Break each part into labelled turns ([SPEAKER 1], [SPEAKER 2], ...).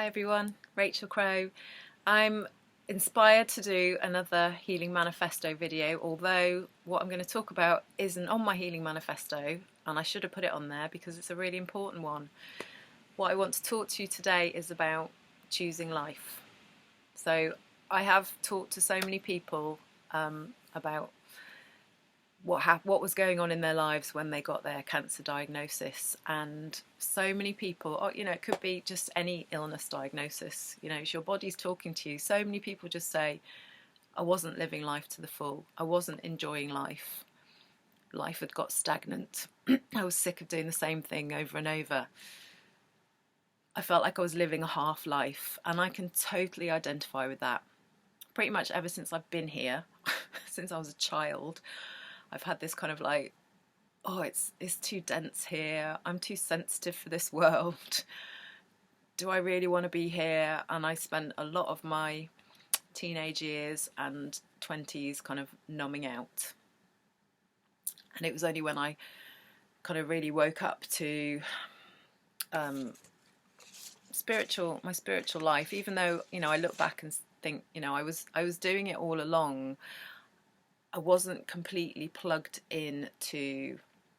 [SPEAKER 1] Hi everyone, Rachel Crow. I'm inspired to do another Healing Manifesto video, although what I'm going to talk about isn't on my Healing Manifesto, and I should have put it on there because it's a really important one. What I want to talk to you today is about choosing life. So I have talked to so many people about what was going on in their lives when they got their cancer diagnosis, and so many people, it could be just any illness diagnosis, it's your body's talking to you. So many people just say, I wasn't living life to the full, I wasn't enjoying life, life had got stagnant. I was sick of doing the same thing over and over. I felt like I was living a half life, and I can totally identify with that. Pretty much ever since I've been here, since I was a child, I've had this kind of like, it's too dense here. I'm too sensitive for this world. Do I really want to be here? And I spent a lot of my teenage years and 20s kind of numbing out. And it was only when I kind of really woke up to my spiritual life, even though, I look back and think, I was doing it all along. I wasn't completely plugged in to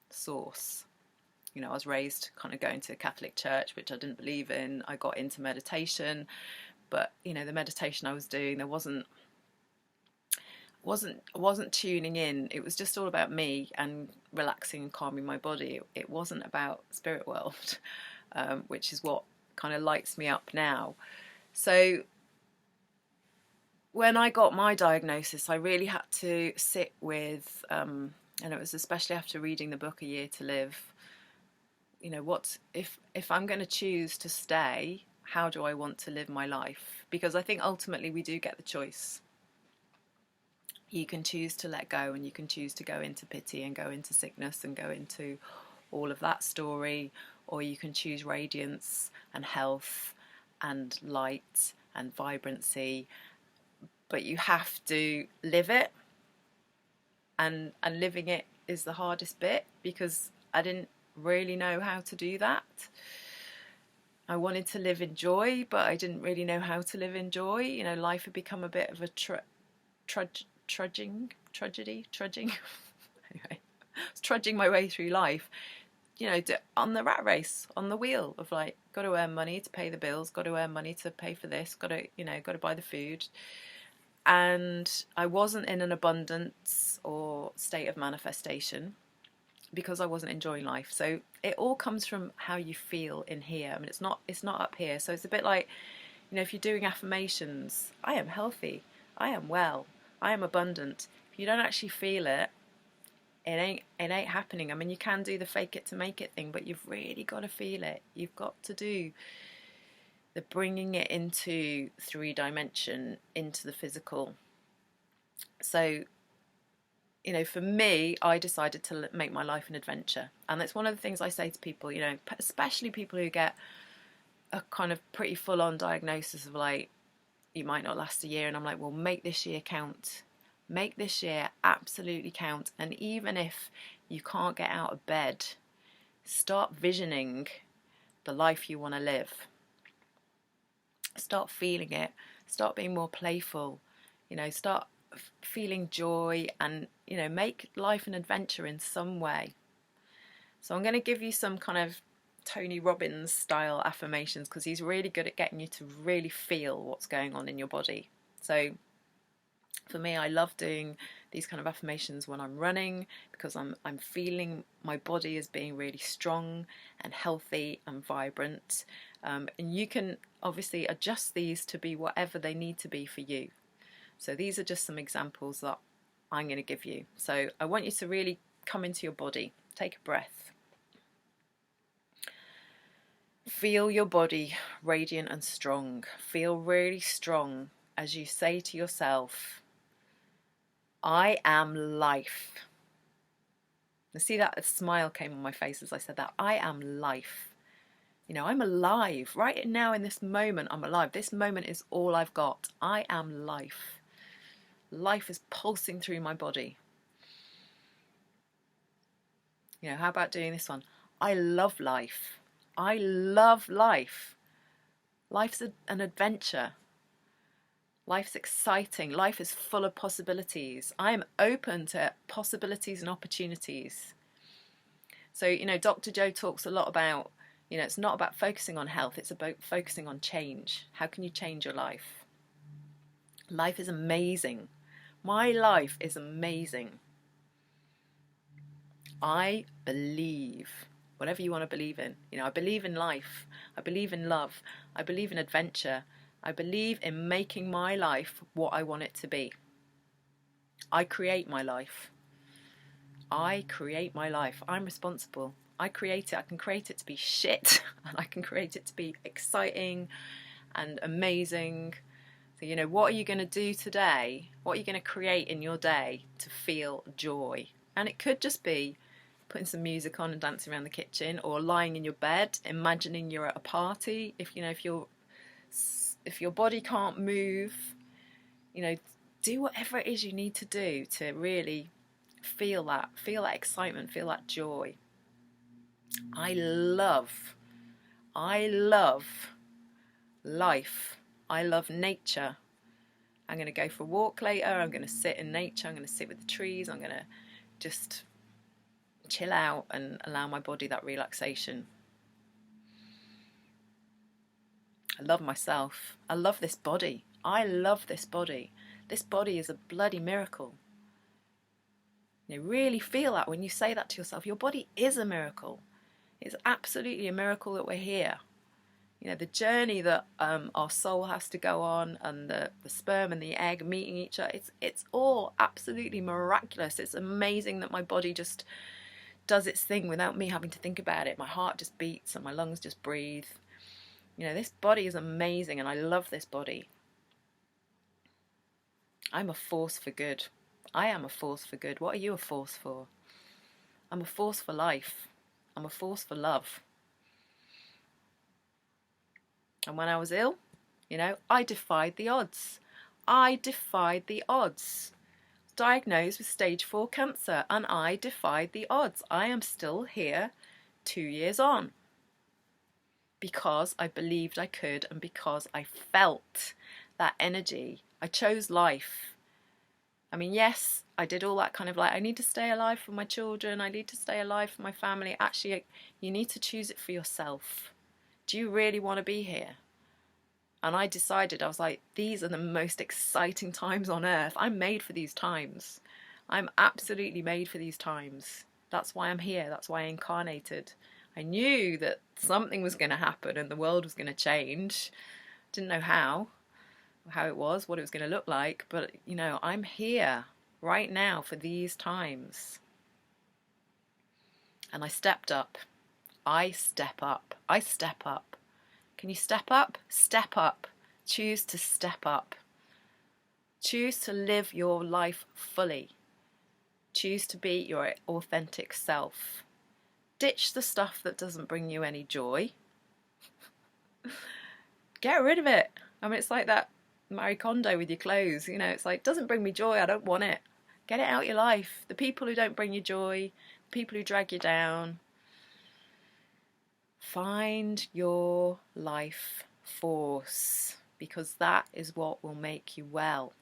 [SPEAKER 1] source. I was raised kind of going to a Catholic church, which I didn't believe in. I got into meditation, but the meditation I was doing, there wasn't tuning in. It was just all about me and relaxing and calming my body. It wasn't about spirit world, which is what kind of lights me up now. So when I got my diagnosis, I really had to sit with, and it was especially after reading the book A Year to Live, what if I'm going to choose to stay, how do I want to live my life? Because I think ultimately we do get the choice. You can choose to let go, and you can choose to go into pity and go into sickness and go into all of that story, or you can choose radiance and health and light and vibrancy. But you have to live it, and living it is the hardest bit, because I didn't really know how to do that. I wanted to live in joy, but I didn't really know how to live in joy. Life had become a bit of a trudging. Anyway, I was trudging my way through life, on the rat race, on the wheel of like, got to earn money to pay the bills, got to earn money to pay for this, got to buy the food. And I wasn't in an abundance or state of manifestation because I wasn't enjoying life. So it all comes from how you feel in here. I mean, it's not up here. So it's a bit like, if you're doing affirmations, I am healthy, I am well, I am abundant. If you don't actually feel it, it ain't happening. I mean, you can do the fake it to make it thing, but you've really got to feel it. You've got to do the bringing it into 3D, into the physical. So, for me, I decided to make my life an adventure. And that's one of the things I say to people, especially people who get a kind of pretty full-on diagnosis of like, you might not last a year. And I'm like, well, make this year count. Make this year absolutely count. And even if you can't get out of bed, start visioning the life you want to live. Start feeling it, start being more playful, start feeling joy, and make life an adventure in some way. So I'm going to give you some kind of Tony Robbins style affirmations, because he's really good at getting you to really feel what's going on in your body. So for me, I love doing these kind of affirmations when I'm running, because I'm feeling my body as being really strong and healthy and vibrant. And you can obviously adjust these to be whatever they need to be for you. So these are just some examples that I'm going to give you. So I want you to really come into your body. Take a breath. Feel your body radiant and strong. Feel really strong as you say to yourself, I am life. Now see that a smile came on my face as I said that. I am life. I'm alive. Right now in this moment, I'm alive. This moment is all I've got. I am life. Life is pulsing through my body. How about doing this one? I love life. I love life. Life's an adventure. Life's exciting. Life is full of possibilities. I am open to possibilities and opportunities. So, you know, Dr. Joe talks a lot about, you know, it's not about focusing on health, it's about focusing on change. How can you change your life? Life is amazing. My life is amazing. I believe, whatever you want to believe in. You know, I believe in life. I believe in love. I believe in adventure. I believe in making my life what I want it to be. I create my life. I create my life. I'm responsible. I create it. I can create it to be shit, and I can create it to be exciting and amazing. So, you know, what are you going to do today? What are you going to create in your day to feel joy? And it could just be putting some music on and dancing around the kitchen, or lying in your bed, imagining you're at a party. If your body can't move, you know, do whatever it is you need to do to really feel that excitement, feel that joy. I love life. I love nature. I'm going to go for a walk later. I'm going to sit in nature. I'm going to sit with the trees. I'm going to just chill out and allow my body that relaxation. I love myself. I love this body. I love this body. This body is a bloody miracle. You really feel that when you say that to yourself. Your body is a miracle. It's absolutely a miracle that we're here. You know, the journey that our soul has to go on, and the sperm and the egg meeting each other, it's all absolutely miraculous. It's amazing that my body just does its thing without me having to think about it. My heart just beats and my lungs just breathe. You know, this body is amazing, and I love this body. I'm a force for good. I am a force for good. What are you a force for? I'm a force for life. I'm a force for love. And when I was ill, you know, I defied the odds. I defied the odds. Diagnosed with stage 4 cancer, and I defied the odds. I am still here 2 years on. Because I believed I could, and because I felt that energy. I chose life. I mean, yes, I did all that kind of like, I need to stay alive for my children, I need to stay alive for my family. Actually, you need to choose it for yourself. Do you really want to be here? And I decided, I was like, these are the most exciting times on earth. I'm made for these times. I'm absolutely made for these times. That's why I'm here. That's why I incarnated. I knew that something was going to happen and the world was going to change. Didn't know how it was, what it was going to look like, but you know, I'm here right now for these times. And I stepped up. I step up. I step up. Can you step up? Step up. Choose to step up. Choose to live your life fully. Choose to be your authentic self. Ditch the stuff that doesn't bring you any joy. Get rid of it. I mean, it's like that Marie Kondo with your clothes. You know, it's like, doesn't bring me joy, I don't want it. Get it out your life. The people who don't bring you joy, the people who drag you down. Find your life force, because that is what will make you well.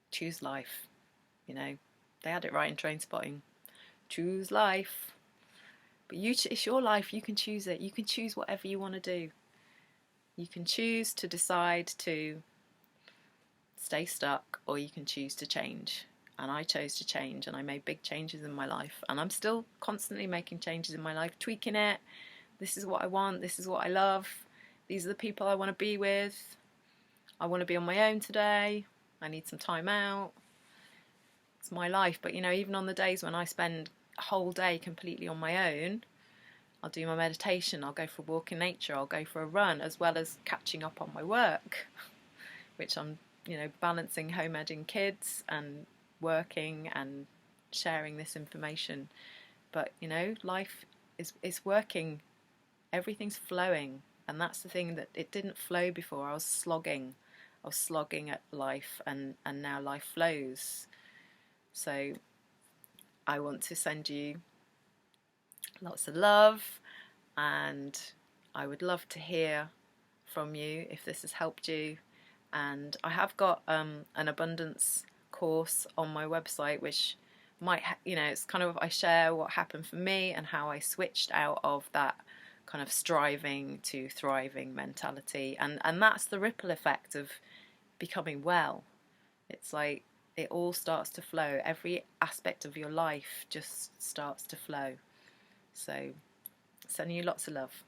[SPEAKER 1] Choose life. You know, they had it right in Trainspotting. Choose life. But it's your life. You can choose it. You can choose whatever you want to do. You can choose to decide to stay stuck, or you can choose to change. And I chose to change, and I made big changes in my life, and I'm still constantly making changes in my life, tweaking it. This is what I want. This is what I love. These are the people I want to be with. I want to be on my own today. I need some time out. It's my life. But you know, even on the days when I spend a whole day completely on my own, I'll do my meditation, I'll go for a walk in nature, I'll go for a run, as well as catching up on my work, which I'm, you know, balancing home-edging kids and working and sharing this information. But you know, life is working. Everything's flowing, and that's the thing, that it didn't flow before. I was slogging at life, and now life flows. So I want to send you lots of love. and I would love to hear from you if this has helped you. And I have got an abundance course on my website, which might, it's kind of, I share what happened for me and how I switched out of that kind of striving to thriving mentality. And that's the ripple effect of becoming well. It's like it all starts to flow. Every aspect of your life just starts to flow. So, sending you lots of love.